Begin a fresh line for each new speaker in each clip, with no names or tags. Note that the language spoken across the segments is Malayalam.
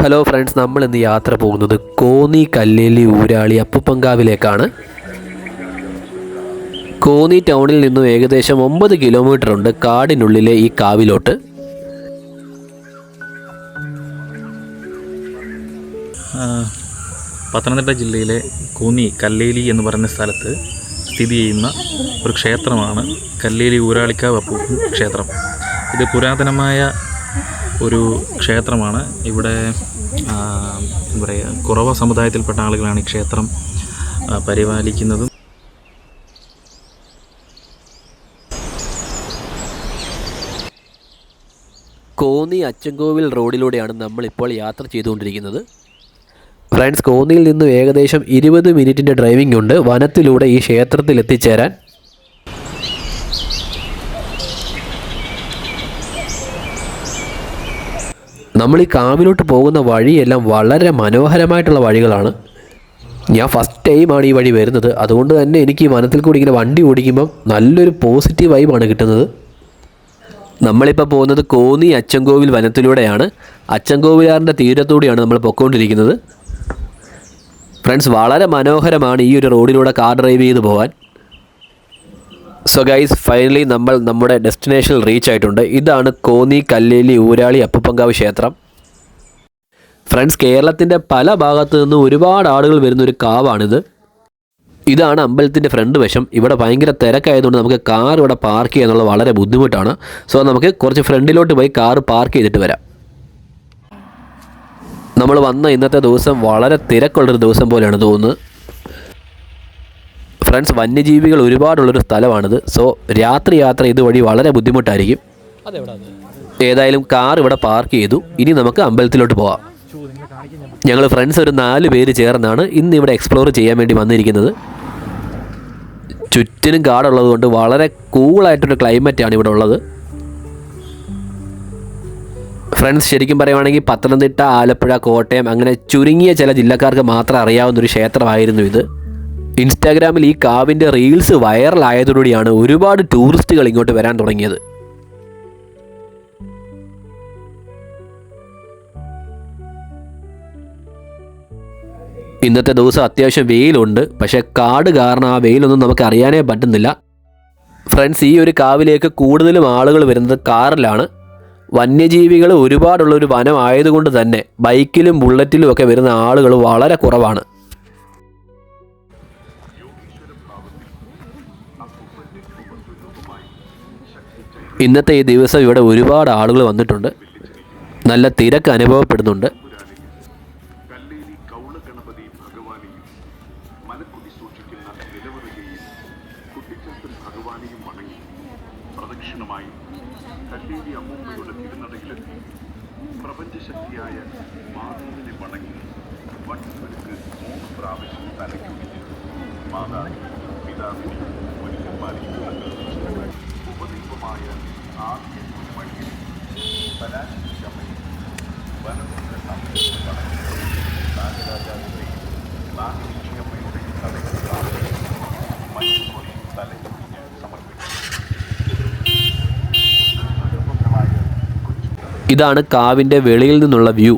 ഹലോ ഫ്രണ്ട്സ്, നമ്മൾ ഇന്ന് യാത്ര പോകുന്നത് കോന്നി കല്ലേലി ഊരാളി അപ്പുപ്പങ്കാവിലേക്കാണ്. കോന്നി ടൗണിൽ നിന്നും ഏകദേശം 9 കിലോമീറ്റർ ഉണ്ട് കാടിനുള്ളിലെ ഈ കാവിലോട്ട്.
പത്തനംതിട്ട ജില്ലയിലെ കോന്നി കല്ലേലി എന്ന് പറയുന്ന സ്ഥലത്ത് സ്ഥിതി ചെയ്യുന്ന ഒരു ക്ഷേത്രമാണ് കല്ലേലി ഊരാളിക്കാവ് അപ്പൂപ്പൻ ക്ഷേത്രം. ഇത് പുരാതനമായ ഒരു ക്ഷേത്രമാണ്. ഇവിടെ എന്താ പറയുക, കുറവ സമുദായത്തിൽപ്പെട്ട ആളുകളാണ് ഈ ക്ഷേത്രം പരിപാലിക്കുന്നതും.
കോന്നി അച്ചൻകോവിൽ റോഡിലൂടെയാണ് നമ്മളിപ്പോൾ യാത്ര ചെയ്തുകൊണ്ടിരിക്കുന്നത്. ഫ്രണ്ട്സ്, കോന്നിയിൽ നിന്നും ഏകദേശം 20 മിനിറ്റിൻ്റെ ഡ്രൈവിംഗ് ഉണ്ട് വനത്തിലൂടെ ഈ ക്ഷേത്രത്തിൽ എത്തിച്ചേരാൻ. നമ്മൾ ഈ കാവിലോട്ട് പോകുന്ന വഴിയെല്ലാം വളരെ മനോഹരമായിട്ടുള്ള വഴികളാണ്. ഞാൻ ഫസ്റ്റ് ടൈമാണ് ഈ വഴി വരുന്നത്, അതുകൊണ്ട് തന്നെ എനിക്ക് ഈ വനത്തിൽ കൂടി ഇങ്ങനെ വണ്ടി ഓടിക്കുമ്പം നല്ലൊരു പോസിറ്റീവ് വൈബാണ് കിട്ടുന്നത്. നമ്മളിപ്പോൾ പോകുന്നത് കോന്നി അച്ചൻകോവിൽ വനത്തിലൂടെയാണ്. അച്ചൻകോവിലാറിൻ്റെ തീരത്തൂടെയാണ് നമ്മൾ പൊയ്ക്കൊണ്ടിരിക്കുന്നത്. ഫ്രണ്ട്സ്, വളരെ മനോഹരമാണ് ഈ ഒരു റോഡിലൂടെ കാർ ഡ്രൈവ് ചെയ്ത് പോകാൻ. സോ ഗൈസ്, ഫൈനലി നമ്മൾ നമ്മുടെ ഡെസ്റ്റിനേഷനിൽ റീച്ച് ആയിട്ടുണ്ട്. ഇതാണ് കോന്നി കല്ലേലി ഊരാളി അപ്പുപ്പങ്കാവ് ക്ഷേത്രം. ഫ്രണ്ട്സ്, കേരളത്തിൻ്റെ പല ഭാഗത്തു നിന്നും ഒരുപാട് ആളുകൾ വരുന്നൊരു കാവാണിത്. ഇതാണ് അമ്പലത്തിൻ്റെ ഫ്രണ്ട് വശം. ഇവിടെ ഭയങ്കര തിരക്കായതുകൊണ്ട് നമുക്ക് കാർ ഇവിടെ പാർക്ക് ചെയ്യുക എന്നുള്ളത് വളരെ ബുദ്ധിമുട്ടാണ്. സോ നമുക്ക് കുറച്ച് ഫ്രണ്ടിലോട്ട് പോയി കാർ പാർക്ക് ചെയ്തിട്ട് വരാം. നമ്മൾ വന്ന ഇന്നത്തെ ദിവസം വളരെ തിരക്കുള്ളൊരു ദിവസം പോലെയാണ് തോന്നുന്നത്. ഫ്രണ്ട്സ്, വന്യജീവികൾ ഒരുപാടുള്ളൊരു സ്ഥലമാണിത്. സോ രാത്രി യാത്ര ഇതുവഴി വളരെ ബുദ്ധിമുട്ടായിരിക്കും. ഏതായാലും കാർ ഇവിടെ പാർക്ക് ചെയ്തു. ഇനി നമുക്ക് അമ്പലത്തിലോട്ട് പോകാം. ഞങ്ങൾ ഫ്രണ്ട്സ് ഒരു 4 പേര് ചേർന്നാണ് ഇന്ന് ഇവിടെ എക്സ്പ്ലോർ ചെയ്യാൻ വേണ്ടി വന്നിരിക്കുന്നത്. ചുറ്റിനും കാടുള്ളത് കൊണ്ട് വളരെ കൂളായിട്ടൊരു ക്ലൈമറ്റാണ് ഇവിടെ ഉള്ളത്. ഫ്രണ്ട്സ്, ശരിക്കും പറയുവാണെങ്കിൽ പത്തനംതിട്ട, ആലപ്പുഴ, കോട്ടയം അങ്ങനെ ചുരുങ്ങിയ ചില ജില്ലക്കാർക്ക് മാത്രം അറിയാവുന്നൊരു ക്ഷേത്രമായിരുന്നു ഇത്. ഇൻസ്റ്റാഗ്രാമിൽ ഈ കാവിൻ്റെ റീൽസ് വൈറലായതോടുകൂടിയാണ് ഒരുപാട് ടൂറിസ്റ്റുകൾ ഇങ്ങോട്ട് വരാൻ തുടങ്ങിയത്. ഇന്നത്തെ ദിവസം അത്യാവശ്യം വെയിലുണ്ട്, പക്ഷേ കാട് കാരണം ആ വെയിലൊന്നും നമുക്ക് അറിയാനേ പറ്റുന്നില്ല. ഫ്രണ്ട്സ്, ഈ ഒരു കാവിലേക്ക് കൂടുതലും ആളുകൾ വരുന്നത് കാറിലാണ്. വന്യജീവികൾ ഒരുപാടുള്ളൊരു വനം ആയതുകൊണ്ട് തന്നെ ബൈക്കിലും ബുള്ളറ്റിലും ഒക്കെ വരുന്ന ആളുകൾ വളരെ കുറവാണ്. ഇന്നത്തെ ഈ ദിവസം ഇവിടെ ഒരുപാട് ആളുകൾ വന്നിട്ടുണ്ട്. നല്ല തിരക്ക് അനുഭവപ്പെടുന്നുണ്ട്. ഇതാണ് കാവിൻ്റെ വെളിയിൽ നിന്നുള്ള വ്യൂ.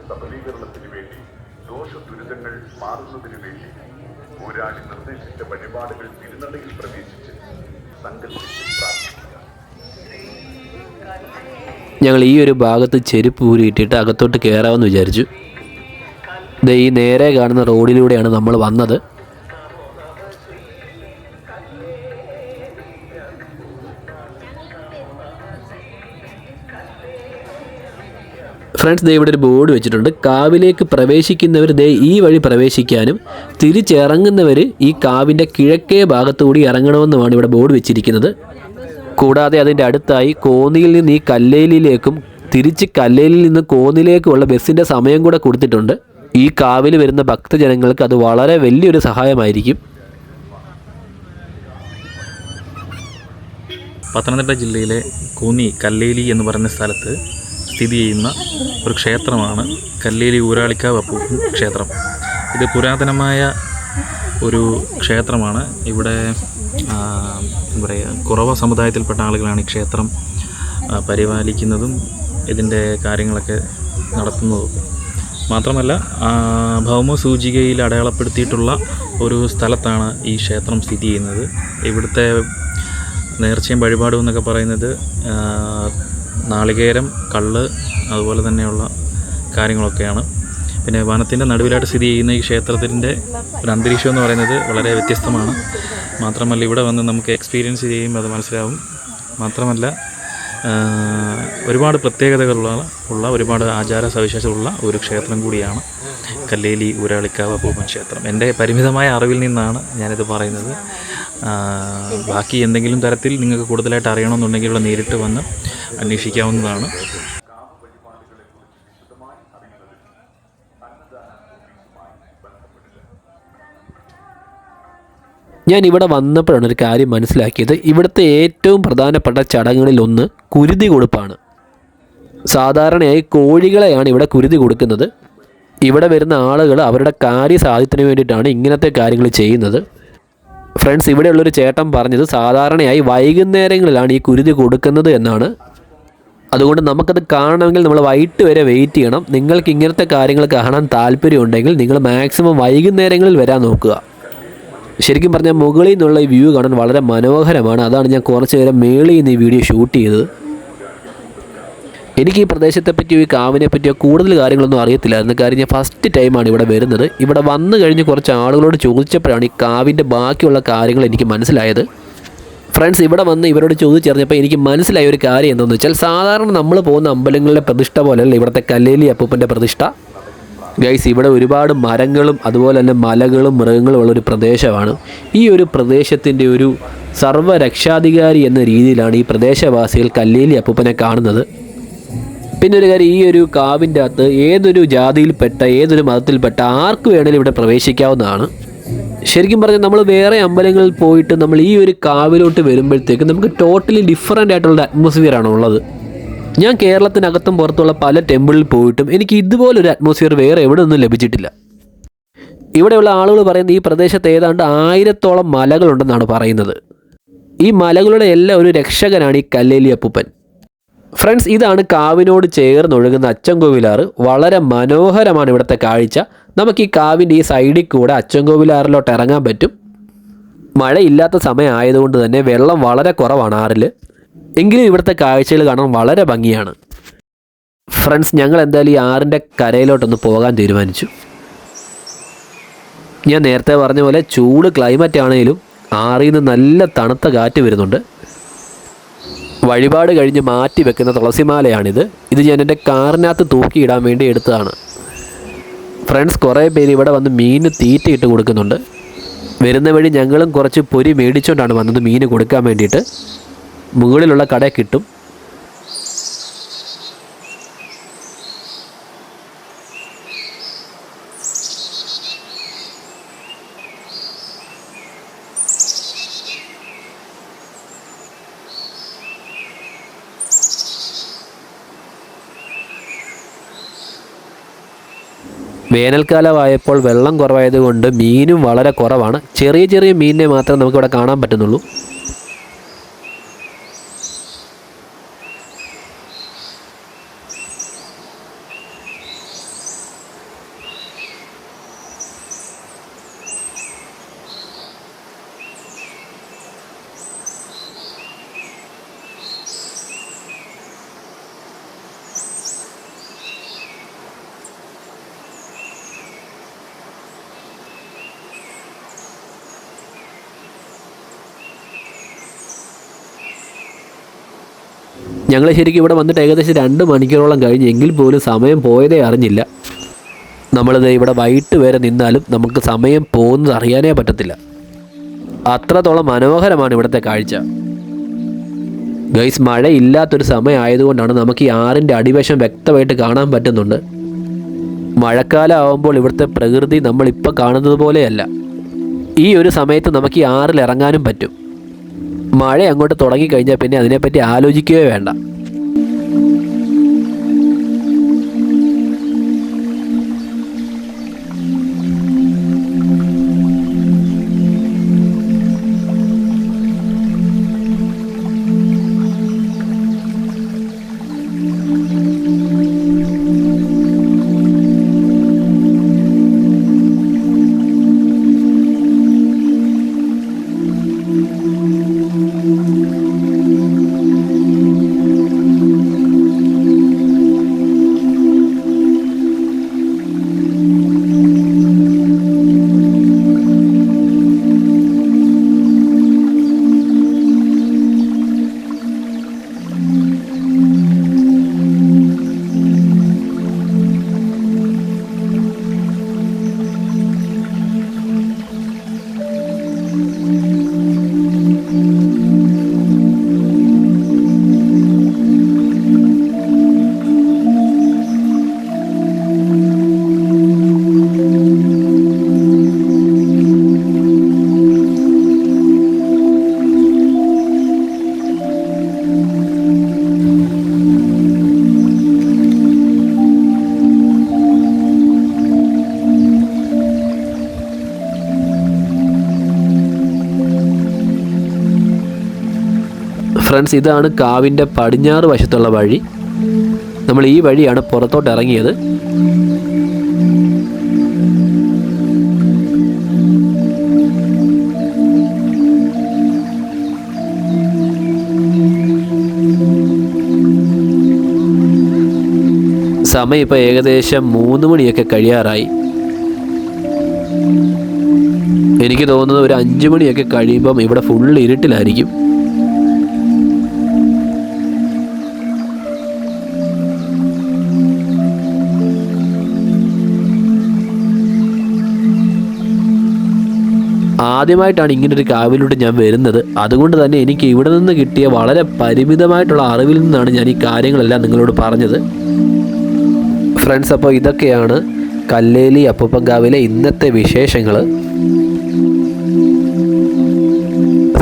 സബലീകരണത്തിന് വേണ്ടി, ദോഷദുരിതങ്ങൾ മാറുന്നതിന് വേണ്ടി ഊരാളി നിർദ്ദേശിച്ച വഴിപാടുകൾ തിരുനടയിൽ പ്രവേശിച്ച് സങ്കല്പിച്ച് പ്രാർത്ഥിക്കുക.
ഞങ്ങൾ ഈ ഒരു ഭാഗത്ത് ചെരുപ്പ് ഊരിയിട്ടിട്ട് അകത്തോട്ട് കയറാമെന്ന് വിചാരിച്ചു. ഈ നേരെ കാണുന്ന റോഡിലൂടെയാണ് നമ്മൾ വന്നത്. ഫ്രണ്ട്സ്, ഇവിടെ ഒരു ബോർഡ് വെച്ചിട്ടുണ്ട്. കാവിലേക്ക് പ്രവേശിക്കുന്നവർ ഈ വഴി പ്രവേശിക്കാനും തിരിച്ചിറങ്ങുന്നവർ ഈ കാവിൻ്റെ കിഴക്കേ ഭാഗത്തുകൂടി ഇറങ്ങണമെന്നുമാണ് ഇവിടെ ബോർഡ് വെച്ചിരിക്കുന്നത്. കൂടാതെ അതിൻ്റെ അടുത്തായി കോന്നിയിൽ നിന്ന് ഈ കല്ലേലിയിലേക്കും തിരിച്ച് കല്ലേലിൽ നിന്ന് കോന്നിയിലേക്കുമുള്ള ബസ്സിൻ്റെ സമയം കൂടെ കൊടുത്തിട്ടുണ്ട്. ഈ കാവിൽ വരുന്ന ഭക്തജനങ്ങൾക്ക് അത് വളരെ വലിയൊരു സഹായമായിരിക്കും.
പത്തനംതിട്ട ജില്ലയിലെ കോന്നി കല്ലേലി എന്ന് പറയുന്ന സ്ഥലത്ത് സ്ഥിതി ചെയ്യുന്ന ഒരു ക്ഷേത്രമാണ് കല്ലേലി ഊരാളിക്കാവ് അപ്പൂപ്പൻ ക്ഷേത്രം. ഇത് പുരാതനമായ ഒരു ക്ഷേത്രമാണ്. ഇവിടെ എന്താ പറയുക, കുറവ സമുദായത്തിൽപ്പെട്ട ആളുകളാണ് ഈ ക്ഷേത്രം പരിപാലിക്കുന്നതും ഇതിൻ്റെ കാര്യങ്ങളൊക്കെ നടത്തുന്നതും. മാത്രമല്ല ഭൗമസൂചികയിൽ അടയാളപ്പെടുത്തിയിട്ടുള്ള ഒരു സ്ഥലത്താണ് ഈ ക്ഷേത്രം സ്ഥിതി ചെയ്യുന്നത്. ഇവിടുത്തെ നേർച്ചയും വഴിപാടും എന്നൊക്കെ പറയുന്നത് നാളികേരം, കള്ള്, അതുപോലെ തന്നെയുള്ള കാര്യങ്ങളൊക്കെയാണ്. പിന്നെ വനത്തിൻ്റെ നടുവിലായിട്ട് സ്ഥിതി ചെയ്യുന്ന ഈ ക്ഷേത്രത്തിൻ്റെ ഒരു അന്തരീക്ഷം എന്ന് പറയുന്നത് വളരെ വ്യത്യസ്തമാണ്. മാത്രമല്ല ഇവിടെ വന്ന് നമുക്ക് എക്സ്പീരിയൻസ് ചെയ്യുമ്പോൾ അത് മനസ്സിലാവും. മാത്രമല്ല ഒരുപാട് പ്രത്യേകതകളുള്ള ഒരുപാട് ആചാര സവിശേഷതകളുള്ള ഒരു ക്ഷേത്രം കൂടിയാണ് കല്ലേലി ഊരാളിക്കാവ് അപ്പൂപ്പൻ ക്ഷേത്രം. എൻ്റെ പരിമിതമായ അറിവിൽ നിന്നാണ് ഞാനിത് പറയുന്നത്. ബാക്കി എന്തെങ്കിലും തരത്തിൽ നിങ്ങൾക്ക് കൂടുതലായിട്ട് അറിയണമെന്നുണ്ടെങ്കിൽ ഇവിടെ നേരിട്ട് വന്ന് അന്വേഷിക്കാവുന്നതാണ്.
ഞാൻ ഇവിടെ വന്നപ്പോഴാണ് ഒരു കാര്യം മനസ്സിലാക്കിയത്. ഇവിടുത്തെ ഏറ്റവും പ്രധാനപ്പെട്ട ചടങ്ങുകളിലൊന്ന് കുരുതി കൊടുപ്പാണ്. സാധാരണയായി കോഴികളെയാണ് ഇവിടെ കുരുതി കൊടുക്കുന്നത്. ഇവിടെ വരുന്ന ആളുകൾ അവരുടെ കാര്യസാധ്യത്തിന് വേണ്ടിയിട്ടാണ് ഇങ്ങനത്തെ കാര്യങ്ങൾ ചെയ്യുന്നത്. ഫ്രണ്ട്സ്, ഇവിടെയുള്ളൊരു ചേട്ടൻ പറഞ്ഞത് സാധാരണയായി വൈകുന്നേരങ്ങളിലാണ് ഈ കുരുതി കൊടുക്കുന്നത് എന്നാണ്. അതുകൊണ്ട് നമുക്കത് കാണണമെങ്കിൽ നമ്മൾ വൈകിട്ട് വരെ വെയിറ്റ് ചെയ്യണം. നിങ്ങൾക്ക് ഇങ്ങനത്തെ കാര്യങ്ങൾ കാണാൻ താല്പര്യമുണ്ടെങ്കിൽ നിങ്ങൾ മാക്സിമം വൈകുന്നേരങ്ങളിൽ വരാൻ നോക്കുക. ശരിക്കും പറഞ്ഞാൽ മുകളിൽ നിന്നുള്ള ഈ വ്യൂ കാണാൻ വളരെ മനോഹരമാണ്. അതാണ് ഞാൻ കുറച്ച് നേരം മേളിൽ നിന്ന് ഈ വീഡിയോ ഷൂട്ട് ചെയ്തത്. എനിക്ക് ഈ പ്രദേശത്തെ പറ്റിയോ ഈ കാവിനെ പറ്റിയോ കൂടുതൽ കാര്യങ്ങളൊന്നും അറിയത്തില്ലായിരുന്നു. കാര്യം ഞാൻ ഫസ്റ്റ് ടൈമാണ് ഇവിടെ വരുന്നത്. ഇവിടെ വന്നു കഴിഞ്ഞ് കുറച്ച് ആളുകളോട് ചോദിച്ചപ്പോഴാണ് ഈ കാവിൻ്റെ ബാക്കിയുള്ള കാര്യങ്ങൾ എനിക്ക് മനസ്സിലായത്. ഫ്രണ്ട്സ്, ഇവിടെ വന്ന് ഇവരോട് ചോദിച്ചറിഞ്ഞപ്പോൾ എനിക്ക് മനസ്സിലായ ഒരു കാര്യം എന്താണെന്ന് വെച്ചാൽ, സാധാരണ നമ്മൾ പോകുന്ന അമ്പലങ്ങളിലെ പ്രതിഷ്ഠ പോലെയല്ല ഇവിടുത്തെ കല്ലേലി അപ്പൂപ്പൻ്റെ പ്രതിഷ്ഠ. ഗൈസ്, ഇവിടെ ഒരുപാട് മരങ്ങളും അതുപോലെ തന്നെ മലകളും മൃഗങ്ങളും ഉള്ളൊരു പ്രദേശമാണ്. ഈ ഒരു പ്രദേശത്തിൻ്റെ ഒരു സർവ്വരക്ഷാധികാരി എന്ന രീതിയിലാണ് ഈ പ്രദേശവാസികൾ കല്ലേലി അപ്പൂപ്പനെ കാണുന്നത്. പിന്നെ ഒരു കാര്യം, ഈ ഒരു കാവിൻ്റെ അകത്ത് ഏതൊരു ജാതിയിൽപ്പെട്ട ഏതൊരു മതത്തിൽപ്പെട്ട ആർക്ക് വേണമെങ്കിലും ഇവിടെ പ്രവേശിക്കാവുന്നതാണ്. ശരിക്കും പറഞ്ഞാൽ നമ്മൾ വേറെ അമ്പലങ്ങളിൽ പോയിട്ട് നമ്മൾ ഈ ഒരു കാവിലോട്ട് വരുമ്പോഴത്തേക്ക് നമുക്ക് ടോട്ടലി ഡിഫറൻ്റ് ആയിട്ടുള്ള അറ്റ്മോസ്ഫിയറാണ് ഉള്ളത്. ഞാൻ കേരളത്തിനകത്തും പുറത്തുള്ള പല ടെമ്പിളിൽ പോയിട്ടും എനിക്ക് ഇതുപോലൊരു അറ്റ്മോസ്ഫിയർ വേറെ എവിടെ ഒന്നും ലഭിച്ചിട്ടില്ല. ഇവിടെയുള്ള ആളുകൾ പറയുന്നത് ഈ പ്രദേശത്ത് ഏതാണ്ട് 1000-ഓളം മലകളുണ്ടെന്നാണ് പറയുന്നത്. ഈ മലകളുടെ എല്ലാം ഒരു രക്ഷകനാണ് ഈ കല്ലേലി അപ്പൂപ്പൻ. ഫ്രണ്ട്സ്, ഇതാണ് കാവിനോട് ചേർന്നൊഴുകുന്ന അച്ചൻകോവിലാറ്. വളരെ മനോഹരമാണ് ഇവിടുത്തെ കാഴ്ച. നമുക്ക് ഈ കാവിൻ്റെ ഈ സൈഡിൽ കൂടെ അച്ചൻകോവിലാറിലോട്ട് ഇറങ്ങാൻ പറ്റും. മഴയില്ലാത്ത സമയം ആയതുകൊണ്ട് തന്നെ വെള്ളം വളരെ കുറവാണ് ആറിൽ. എങ്കിലും ഇവിടുത്തെ കാഴ്ചകൾ കാണാൻ വളരെ ഭംഗിയാണ്. ഫ്രണ്ട്സ്, ഞങ്ങൾ എന്തായാലും ഈ ആറിൻ്റെ കരയിലോട്ടൊന്ന് പോകാൻ തീരുമാനിച്ചു. ഞാൻ നേരത്തെ പറഞ്ഞ പോലെ ചൂട് ക്ലൈമറ്റ് ആണെങ്കിലും ആറിൽ നിന്ന് നല്ല തണുത്ത കാറ്റ് വരുന്നുണ്ട്. വഴിപാട് കഴിഞ്ഞ് മാറ്റി വെക്കുന്ന തുളസിമാലയാണിത്. ഇത് ഞാൻ എൻ്റെ കാറിനകത്ത് തൂക്കിയിടാൻ വേണ്ടി എടുത്തതാണ്. ഫ്രണ്ട്സ്, കുറേ പേര് ഇവിടെ വന്ന് മീന് തീറ്റയിട്ട് കൊടുക്കുന്നുണ്ട്. വരുന്ന വഴി ഞങ്ങളും കുറച്ച് പൊരി മേടിച്ചുകൊണ്ടാണ് വന്നത് മീന് കൊടുക്കാൻ വേണ്ടിയിട്ട്. മുകളിലുള്ള കട കിട്ടും. വേനൽക്കാലമായപ്പോൾ വെള്ളം കുറവായതുകൊണ്ട് മീനും വളരെ കുറവാണ്. ചെറിയ ചെറിയ മീനിനെ മാത്രമേ നമുക്കിവിടെ കാണാൻ പറ്റുന്നുള്ളൂ. ഞങ്ങൾ ശരിക്കും ഇവിടെ വന്നിട്ട് ഏകദേശം 2 മണിക്കൂറോളം കഴിഞ്ഞ്, എങ്കിൽ പോലും സമയം പോയതേ അറിഞ്ഞില്ല. നമ്മളിത് ഇവിടെ വൈകിട്ട് വരെ നിന്നാലും നമുക്ക് സമയം പോകുന്നത് അറിയാനേ പറ്റത്തില്ല. അത്രത്തോളം മനോഹരമാണ് ഇവിടുത്തെ കാഴ്ച. ഗൈസ്, മഴയില്ലാത്തൊരു സമയം ആയതുകൊണ്ടാണ് നമുക്ക് ഈ ആറിൻ്റെ അടിവശം വ്യക്തമായിട്ട് കാണാൻ പറ്റുന്നുണ്ട്. മഴക്കാലം ആവുമ്പോൾ ഇവിടുത്തെ പ്രകൃതി നമ്മളിപ്പോൾ കാണുന്നത് പോലെയല്ല. ഈ ഒരു സമയത്ത് നമുക്ക് ഈ ആറിൽ ഇറങ്ങാനും പറ്റും. മഴ അങ്ങോട്ട് തുടങ്ങിക്കഴിഞ്ഞാൽ പിന്നെ അതിനെപ്പറ്റി ആലോചിക്കുകയേ വേണ്ട. ഫ്രണ്ട്സ്, ഇതാണ് കാവിൻ്റെ പടിഞ്ഞാറ് വശത്തുള്ള വഴി. നമ്മൾ ഈ വഴിയാണ് പുറത്തോട്ട് ഇറങ്ങിയത്. സമയം ഇപ്പോൾ ഏകദേശം 3 മണിയൊക്കെ കഴിയാറായി. എനിക്ക് തോന്നുന്നത് ഒരു 5 മണിയൊക്കെ കഴിയുമ്പം ഇവിടെ ഫുള്ള് ഇരുട്ടിലായിരിക്കും. ആദ്യമായിട്ടാണ് ഇങ്ങനൊരു കാവിലോട്ട് ഞാൻ വരുന്നത്. അതുകൊണ്ട് തന്നെ എനിക്ക് ഇവിടെ നിന്ന് കിട്ടിയ വളരെ പരിമിതമായിട്ടുള്ള അറിവിൽ നിന്നാണ് ഞാൻ ഈ കാര്യങ്ങളെല്ലാം നിങ്ങളോട് പറഞ്ഞത്. ഫ്രണ്ട്സ്, അപ്പോൾ ഇതൊക്കെയാണ് കല്ലേലി അപ്പൂപ്പൻകാവിലെ ഇന്നത്തെ വിശേഷങ്ങൾ.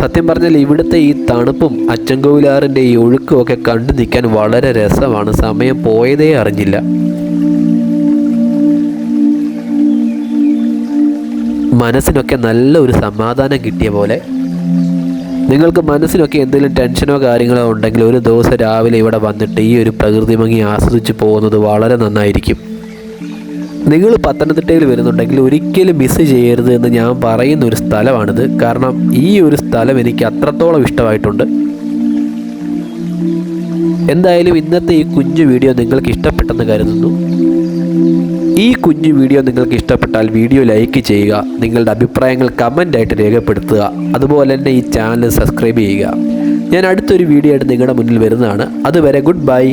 സത്യം പറഞ്ഞാൽ ഇവിടുത്തെ ഈ തണുപ്പും അച്ചൻകോവിലാറിൻ്റെ ഈ ഒഴുക്കും ഒക്കെ കണ്ടു നിൽക്കാൻ വളരെ രസമാണ്. സമയം പോയതേ അറിഞ്ഞില്ല. മനസ്സിനൊക്കെ നല്ലൊരു സമാധാനം കിട്ടിയ പോലെ. നിങ്ങൾക്ക് മനസ്സിനൊക്കെ എന്തെങ്കിലും ടെൻഷനോ കാര്യങ്ങളോ ഉണ്ടെങ്കിൽ ഒരു ദിവസം രാവിലെ ഇവിടെ വന്നിട്ട് ഈ ഒരു പ്രകൃതി ഭംഗി ആസ്വദിച്ച് പോകുന്നത് വളരെ നന്നായിരിക്കും. നിങ്ങൾ പത്തനംതിട്ടയിൽ വരുന്നുണ്ടെങ്കിൽ ഒരിക്കലും മിസ് ചെയ്യരുത് എന്ന് ഞാൻ പറയുന്ന ഒരു സ്ഥലമാണിത്. കാരണം ഈ ഒരു സ്ഥലം എനിക്ക് അത്രത്തോളം ഇഷ്ടമായിട്ടുണ്ട്. എന്തായാലും ഇന്നത്തെ ഈ കുഞ്ഞു വീഡിയോ നിങ്ങൾക്ക് ഇഷ്ടപ്പെട്ടെന്ന് കരുതുന്നു. ഈ കുഞ്ഞു വീഡിയോ നിങ്ങൾക്ക് ഇഷ്ടപ്പെട്ടാൽ വീഡിയോ ലൈക്ക് ചെയ്യുക, നിങ്ങളുടെ അഭിപ്രായങ്ങൾ കമൻ്റായിട്ട് രേഖപ്പെടുത്തുക. അതുപോലെ തന്നെ ഈ ചാനൽ സബ്സ്ക്രൈബ് ചെയ്യുക. ഞാൻ അടുത്തൊരു വീഡിയോ ആയിട്ട് നിങ്ങളുടെ മുന്നിൽ വരുന്നതാണ്. അതുവരെ ഗുഡ് ബൈ.